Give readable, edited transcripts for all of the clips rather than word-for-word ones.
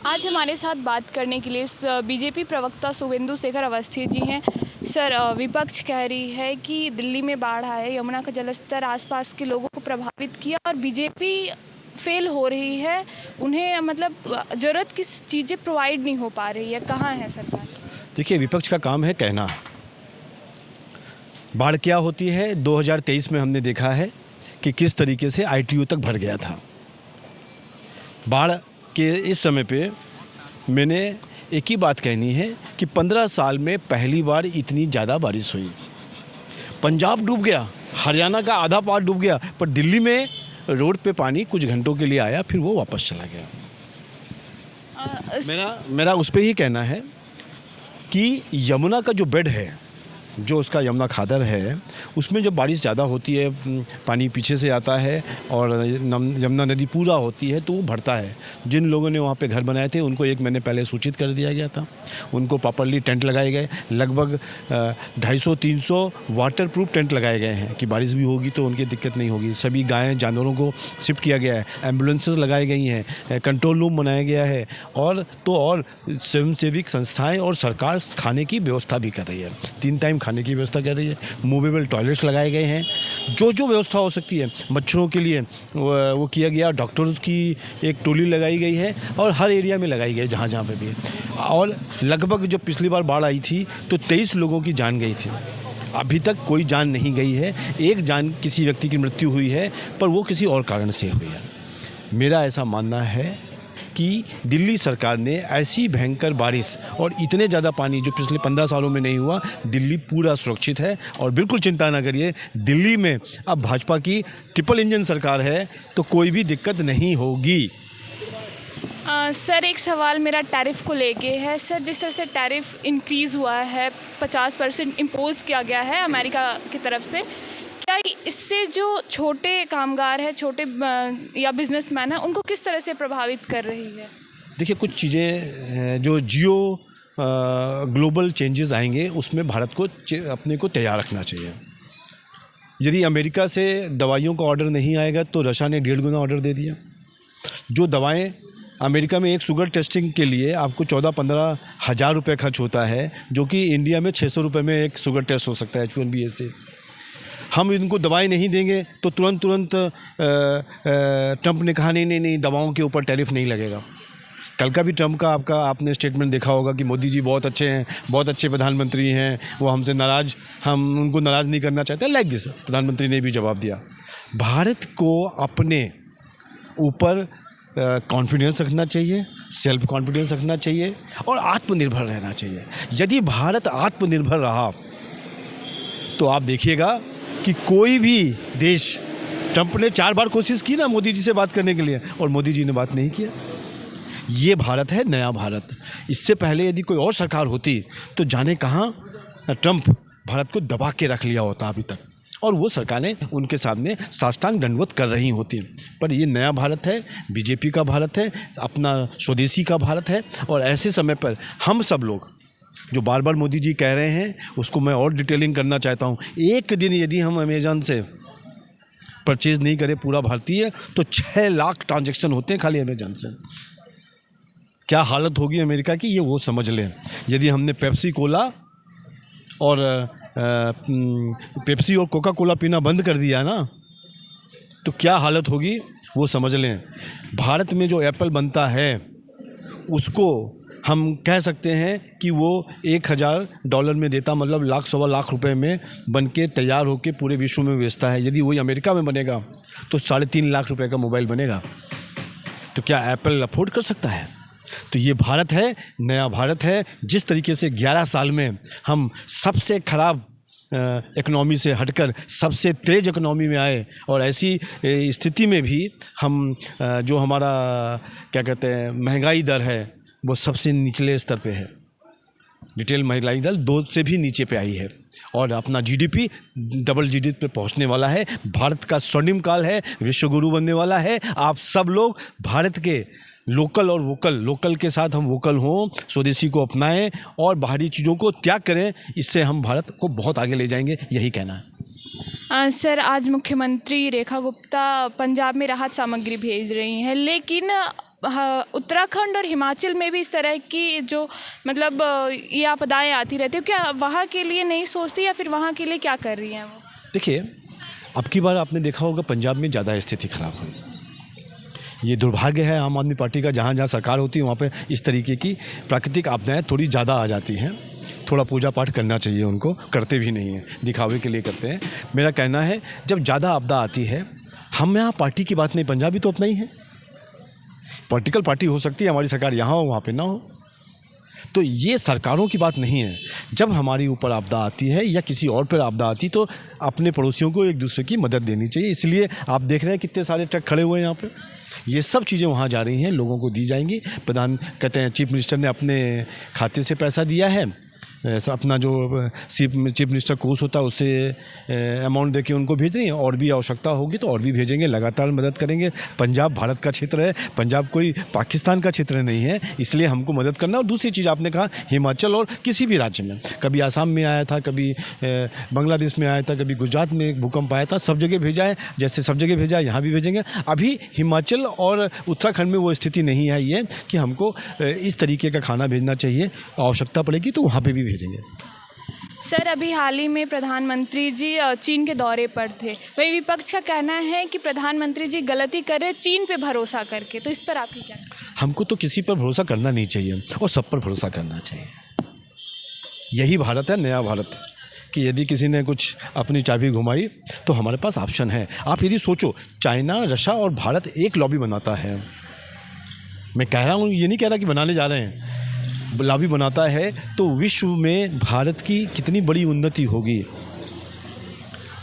आज हमारे साथ बात करने के लिए बीजेपी प्रवक्ता शुभेंदु शेखर अवस्थी जी हैं। सर, विपक्ष कह रही है कि दिल्ली में बाढ़ आए, यमुना का जलस्तर आसपास के लोगों को प्रभावित किया और बीजेपी फेल हो रही है, उन्हें मतलब ज़रूरत की चीज़ें प्रोवाइड नहीं हो पा रही है। कहाँ है सरकार? देखिए, विपक्ष का काम है कहना। बाढ़ क्या होती है 2023 में हमने देखा है कि किस तरीके से ITO तक भर गया था। बाढ़ के इस समय पे मैंने एक ही बात कहनी है कि 15 साल में पहली बार इतनी ज़्यादा बारिश हुई। पंजाब डूब गया, हरियाणा का आधा पार्ट डूब गया, पर दिल्ली में रोड पे पानी कुछ घंटों के लिए आया, फिर वो वापस चला गया। मेरा उस पर ही कहना है कि यमुना का जो बेड है, जो उसका यमुना खादर है, उसमें जब बारिश ज़्यादा होती है, पानी पीछे से आता है और यमुना नदी पूरा होती है तो वो भरता है। जिन लोगों ने वहाँ पे घर बनाए थे उनको 1 महीने पहले सूचित कर दिया गया था, उनको प्रॉपरली टेंट लगाए गए, लगभग 250-300 वाटर प्रूफ टेंट लगाए गए हैं कि बारिश भी होगी तो उनकी दिक्कत नहीं होगी। सभी गायें जानवरों को शिफ्ट किया गया है, एम्बुलेंसेस लगाई गई हैं, कंट्रोल रूम बनाया गया है, और स्वयंसेवी संस्थाएँ और सरकार खाने की व्यवस्था भी कर रही है, 3 टाइम खाने की व्यवस्था कर रही है। मूवेबल टॉयलेट्स लगाए गए हैं, जो व्यवस्था हो सकती है मच्छरों के लिए वो किया गया। डॉक्टर्स की एक टोली लगाई गई है और हर एरिया में लगाई गई जहाँ पे भी। और लगभग जब पिछली बार बाढ़ आई थी तो 23 लोगों की जान गई थी। अभी तक कोई जान नहीं गई है। एक जान किसी व्यक्ति की मृत्यु हुई है, पर वो किसी और कारण से हुई है। मेरा ऐसा मानना है कि दिल्ली सरकार ने ऐसी भयंकर बारिश और इतने ज़्यादा पानी जो पिछले 15 सालों में नहीं हुआ, दिल्ली पूरा सुरक्षित है। और बिल्कुल चिंता ना करिए, दिल्ली में अब भाजपा की ट्रिपल इंजन सरकार है तो कोई भी दिक्कत नहीं होगी। सर, एक सवाल मेरा टैरिफ को लेके है। सर, जिस तरह से टैरिफ इंक्रीज़ हुआ है, 50% इम्पोज किया गया है अमेरिका की तरफ से, क्या इससे जो छोटे कामगार हैं, छोटे या बिजनेसमैन हैं, उनको किस तरह से प्रभावित कर रही है? देखिए, कुछ चीज़ें जो ग्लोबल चेंजेस आएंगे उसमें भारत को अपने को तैयार रखना चाहिए। यदि अमेरिका से दवाइयों का ऑर्डर नहीं आएगा तो रशिया ने 1.5 गुना ऑर्डर दे दिया। जो दवाएं अमेरिका में एक शुगर टेस्टिंग के लिए आपको 14-15 हज़ार रुपये खर्च होता है, जो कि इंडिया में 600 रुपये में एक शुगर टेस्ट हो सकता है H1B से। हम इनको दवाएं नहीं देंगे तो तुरंत ट्रंप ने कहा नहीं, दवाओं के ऊपर टैरिफ नहीं लगेगा। कल का भी ट्रंप का आपने स्टेटमेंट देखा होगा कि मोदी जी बहुत अच्छे हैं, बहुत अच्छे प्रधानमंत्री हैं, वो हमसे नाराज़, हम उनको नाराज़ नहीं करना चाहते। लाइक दिस प्रधानमंत्री ने भी जवाब दिया। भारत को अपने ऊपर कॉन्फिडेंस रखना चाहिए, सेल्फ कॉन्फिडेंस रखना चाहिए और आत्मनिर्भर रहना चाहिए। यदि भारत आत्मनिर्भर रहा तो आप देखिएगा कि कोई भी देश, ट्रंप ने 4 बार कोशिश की ना मोदी जी से बात करने के लिए और मोदी जी ने बात नहीं किया। ये भारत है, नया भारत। इससे पहले यदि कोई और सरकार होती तो जाने कहाँ ट्रंप भारत को दबा के रख लिया होता अभी तक, और वो सरकारें उनके सामने साष्टांग दंडवत कर रही होती। पर ये नया भारत है, बीजेपी का भारत है, अपना स्वदेशी का भारत है। और ऐसे समय पर हम सब लोग जो बार बार मोदी जी कह रहे हैं उसको मैं और डिटेलिंग करना चाहता हूँ। एक दिन यदि हम अमेज़न से परचेज़ नहीं करें पूरा भारतीय, तो 6 लाख ट्रांजैक्शन होते हैं खाली अमेज़न से। क्या हालत होगी अमेरिका की, ये वो समझ लें। यदि हमने पेप्सी और कोका कोला पीना बंद कर दिया ना, तो क्या हालत होगी वो समझ लें। भारत में जो एप्पल बनता है उसको हम कह सकते हैं कि वो $1000 में देता, मतलब लाख 1.25 लाख रुपए में बन के तैयार होकर पूरे विश्व में बेचता है। यदि वही अमेरिका में बनेगा तो 3.5 लाख रुपए का मोबाइल बनेगा। तो क्या एप्पल अफोर्ड कर सकता है? तो ये भारत है, नया भारत है। जिस तरीके से 11 साल में हम सबसे खराब इकोनॉमी से हटकर सबसे तेज़ इकोनॉमी में आए, और ऐसी स्थिति में भी हम जो हमारा क्या कहते हैं महंगाई दर है वो सबसे निचले स्तर पे है। रिटेल महंगाई दर 2 से भी नीचे पे आई है और अपना GDP डबल डिजिट पे पहुंचने वाला है। भारत का स्वर्णिम काल है, विश्व गुरु बनने वाला है। आप सब लोग भारत के लोकल और वोकल, लोकल के साथ हम वोकल हों, स्वदेशी को अपनाएं और बाहरी चीज़ों को त्याग करें। इससे हम भारत को बहुत आगे ले जाएंगे, यही कहना है। सर, आज मुख्यमंत्री रेखा गुप्ता पंजाब में राहत सामग्री भेज रही हैं, लेकिन उत्तराखंड और हिमाचल में भी इस तरह की जो मतलब ये आपदाएं आती रहती है, क्या वहाँ के लिए नहीं सोचती या फिर वहाँ के लिए क्या कर रही हैं वो? देखिए, अब की बार आपने देखा होगा पंजाब में ज़्यादा स्थिति खराब हुई। ये दुर्भाग्य है आम आदमी पार्टी का, जहाँ जहाँ सरकार होती है वहाँ पे इस तरीके की प्राकृतिक आपदाएं थोड़ी ज़्यादा आ जाती हैं। थोड़ा पूजा पाठ करना चाहिए उनको, करते भी नहीं हैं, दिखावे के लिए करते हैं। मेरा कहना है जब ज़्यादा आपदा आती है, हम यहाँ पार्टी की बात नहीं, पंजाब भी तो अपना ही है। पॉलिटिकल पार्टी हो सकती है, हमारी सरकार यहाँ हो वहाँ पे ना हो, तो ये सरकारों की बात नहीं है। जब हमारी ऊपर आपदा आती है या किसी और पर आपदा आती तो अपने पड़ोसियों को एक दूसरे की मदद देनी चाहिए। इसलिए आप देख रहे हैं कितने सारे ट्रक खड़े हुए हैं यहाँ पे। ये सब चीज़ें वहाँ जा रही हैं, लोगों को दी जाएंगी। प्रधान कहते हैं चीफ मिनिस्टर ने अपने खाते से पैसा दिया है, अपना जो चीफ मिनिस्टर कोष होता है उससे अमाउंट देके उनको भेज रही हैं। और भी आवश्यकता होगी तो और भी भेजेंगे, लगातार मदद करेंगे। पंजाब भारत का क्षेत्र है, पंजाब कोई पाकिस्तान का क्षेत्र नहीं है, इसलिए हमको मदद करना। और दूसरी चीज़ आपने कहा हिमाचल और किसी भी राज्य में, कभी आसाम में आया था, कभी बांग्लादेश में आया था, कभी गुजरात में एक भूकंप आया था, सब जगह भेजा है। जैसे सब जगह भेजा है यहाँ भी भेजेंगे। अभी हिमाचल और उत्तराखंड में वो स्थिति नहीं है ये कि हमको इस तरीके का खाना भेजना चाहिए, आवश्यकता पड़ेगी तो वहाँ पर भी भेजेंगे। सर, अभी हाल ही में प्रधानमंत्री जी चीन के दौरे पर थे, वही विपक्ष का कहना है कि प्रधानमंत्री जी गलती कर रहे चीन पे भरोसा करके, तो इस पर आपकी क्या? हमको तो किसी पर भरोसा करना नहीं चाहिए और सब पर भरोसा करना चाहिए। यही भारत है, नया भारत, कि यदि किसी ने कुछ अपनी चाबी घुमाई तो हमारे पास ऑप्शन है। आप यदि सोचो, चाइना, रशिया और भारत एक लॉबी बनाता है। मैं कह रहा हूँ, ये नहीं कह रहा कि बनाने जा रहे हैं, लॉबी बनाता है तो विश्व में भारत की कितनी बड़ी उन्नति होगी।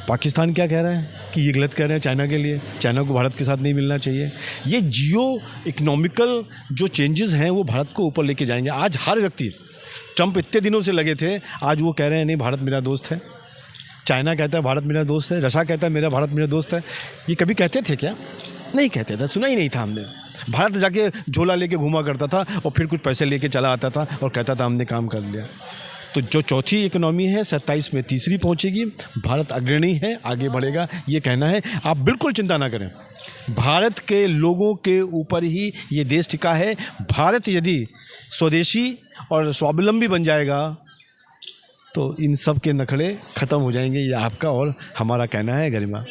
पाकिस्तान क्या कह रहा है कि ये गलत कह रहे हैं चाइना के लिए, चाइना को भारत के साथ नहीं मिलना चाहिए। ये जियो इकोनॉमिकल जो चेंजेस हैं वो भारत को ऊपर लेके जाएंगे। आज हर व्यक्ति, ट्रंप इतने दिनों से लगे थे, आज वो कह रहे हैं नहीं भारत मेरा दोस्त है। चाइना कहता है भारत मेरा दोस्त है, रशिया कहता है मेरा भारत मेरा दोस्त है। ये कभी कहते थे क्या? नहीं कहते थे, सुना ही नहीं था हमने। भारत जाके झोला लेके घूमा करता था और फिर कुछ पैसे लेके चला आता था और कहता था हमने काम कर लिया। तो जो चौथी इकोनॉमी है 27 में तीसरी पहुंचेगी। भारत अग्रणी है, आगे बढ़ेगा, ये कहना है। आप बिल्कुल चिंता ना करें, भारत के लोगों के ऊपर ही ये देश टिका है। भारत यदि स्वदेशी और स्वावलंबी बन जाएगा तो इन सब के नखरे ख़त्म हो जाएंगे। ये आपका और हमारा कहना है। गरिमा,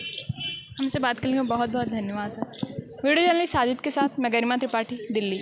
हमसे बात करने में बहुत बहुत धन्यवाद सर। वीडियो जर्नलिस्ट साजिद के साथ मैं गरिमा त्रिपाठी, दिल्ली।